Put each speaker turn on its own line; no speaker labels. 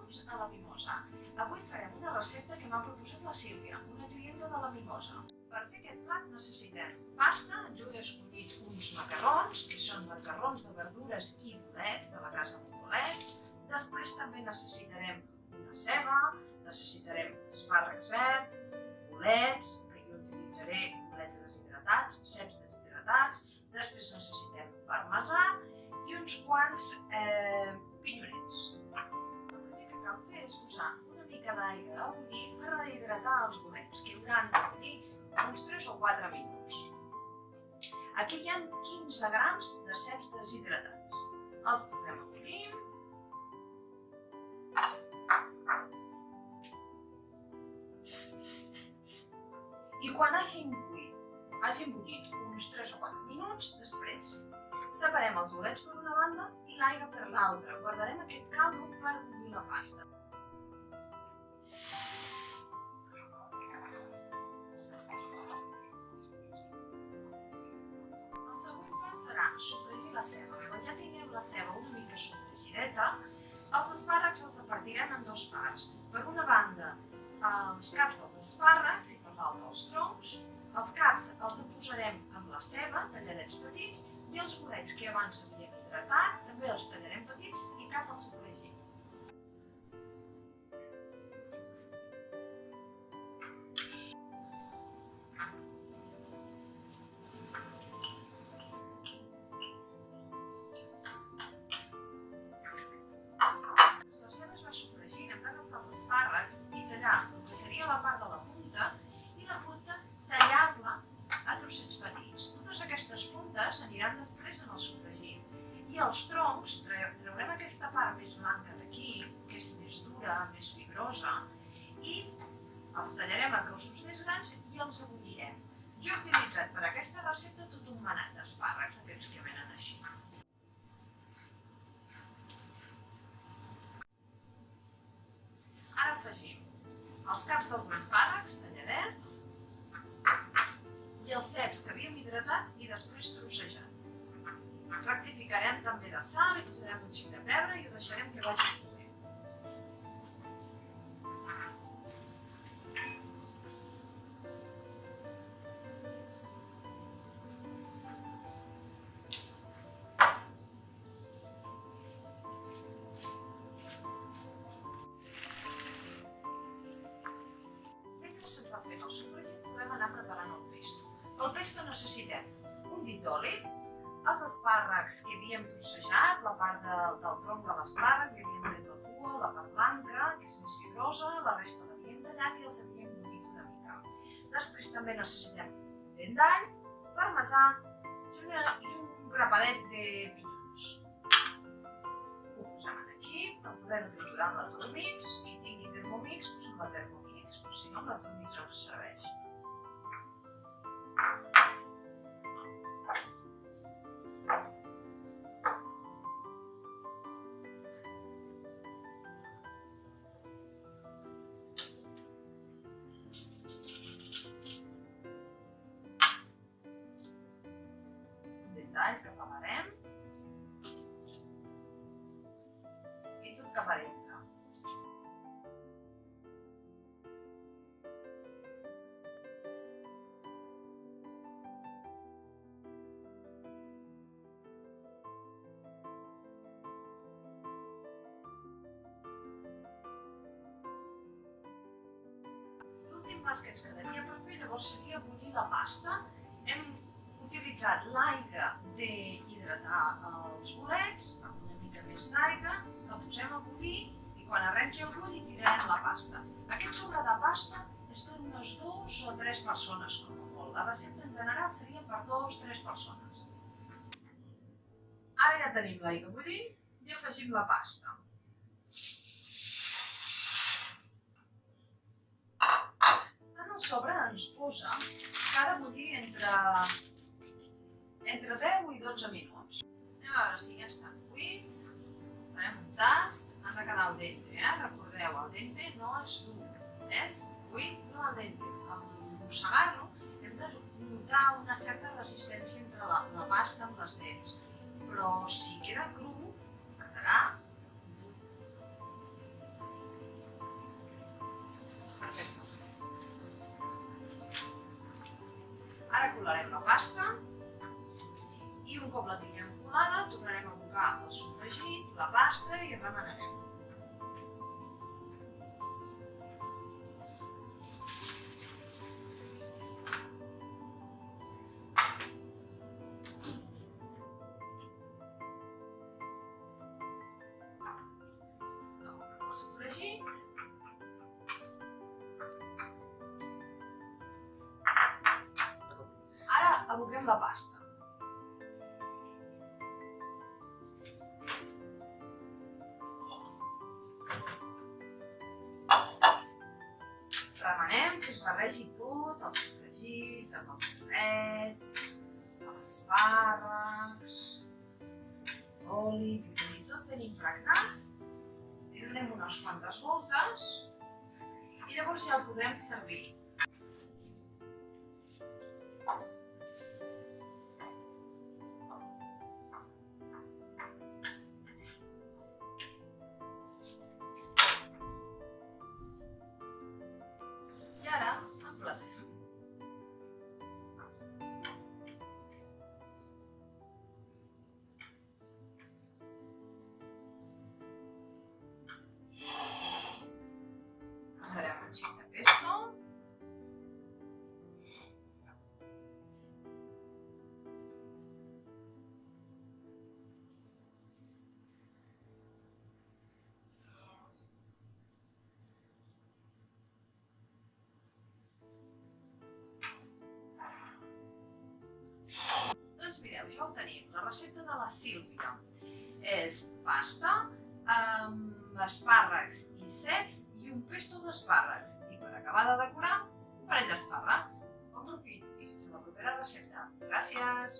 Benvinguts a La Mimosa. Avui farem una recepta que m'ha proposat la Sílvia, una clienta de La Mimosa. Per fer aquest plat necessitem pasta, jo he escollit uns macarrons, que són macarrons de verdures i bolets de la casa Mondolet. Després també necessitarem una ceba, necessitarem espàrrecs verds, bolets, que jo utilitzaré bolets deshidratats, ceps deshidratats. Després necessitem parmesà i uns quants pinyonets. El primer que cal fer és posar una mica d'aigua a bullir per rehidratar els bolets, que hauran de bullir uns 3 o 4 minuts. Aquí hi ha 15 grams de ceps deshidratats. Els posem a bullir. I quan hagin bullit uns 3 o 4 minuts, després separem els bolets per una banda i l'aigua per l'altra. Guardarem aquest caldo per bullir la pasta. El següent pas serà sofregir la ceba. Quan ja tinguem la ceba una mica sofregideta, els espàrrecs els partirem en 2 parts. Per una banda, els caps dels espàrrecs i per l'altra els troncs. Els caps els posarem amb la ceba, talladets petits, i els bolets que abans havíem hidratat també els tallarem petits i cap al sofregir. La ceba es va sofregint, hem d'agafar els espàrrecs i tallar el que seria la part de la punta i la punta tallar-la a trossets petits. Totes aquestes puntes aniran després en el sofregir. I els troncs, traurem aquesta part més blanca d'aquí, que és més dura, més fibrosa, i els tallarem a trossos més grans i els abullirem. Jo he utilitzat per aquesta recepta tot un manat d'espàrrecs, d'aquests que venen així. Ara afegim els caps dels espàrrecs talladets i els ceps que havíem hidratat i després trossejat. Rectificarem també de sal i posarem un xic de pebre i ho deixarem que vagi cuent. Mentre se'ns va fent el sofregit, podem anar preparant el pesto. Pel pesto necessitem un dit d'oli, els espàrrecs que havíem trossejat, la part del tronc de l'espàrrec, que havíem tret la cua, la part blanca, que és més fibrosa, la resta l'havíem tallat i els havíem bullit una mica. Després també necessitem dent d'all, parmesà i un grapadet de pinyons. Ho posem aquí, el podem triturar amb la Thermomix, qui tingui Thermomix, doncs amb la Thermomix, però si no amb la Thermomix ens serveix. Que pelarem i tot cap a dintre. L'últim pas que ens quedaria per fer llavors seria bullir la pasta. Hem utilitzat l'aigua d'hidratar els bolets amb una mica més d'aigua, la posem a bullir i quan arrenqui el bull hi tirarem la pasta. Aquest sobre de pasta és per unes 2 o 3 persones com a molt. La recepta en general seria per 2 o 3 persones. Ara ja tenim l'aigua bullint i afegim la pasta. En el sobre ens posa que ha de bullir entre 10 i 12 minuts. Anem a veure si ja estan cuits. Farem un tast. Han de quedar al dente, Recordeu, el dente no és dur. És cuit, no al dente. Al mossegar-lo hem de notar una certa resistència entre la pasta amb les dents. Però si queda cru, quedarà dur. cop la tinguem colada, tornarem a abocar el sofregit, la pasta i remenarem. El sofregit. Ara aboquem la pasta. Remenem que es barregi tot, el sofregit, amb els bolets, els espàrrecs, l'oli, que quedi tot ben impregnat. Li donem unes quantes voltes i llavors ja el podrem servir. I ara emplatem. Posarem un xic de pesto. Doncs mireu, ja ho tenim, la recepta de la Sílvia. És pasta amb espàrrecs i ceps i un pesto d'espàrrecs. I per acabar de decorar, un parell d'espàrrecs. Bon profit i fins a la propera recepta. Gràcies!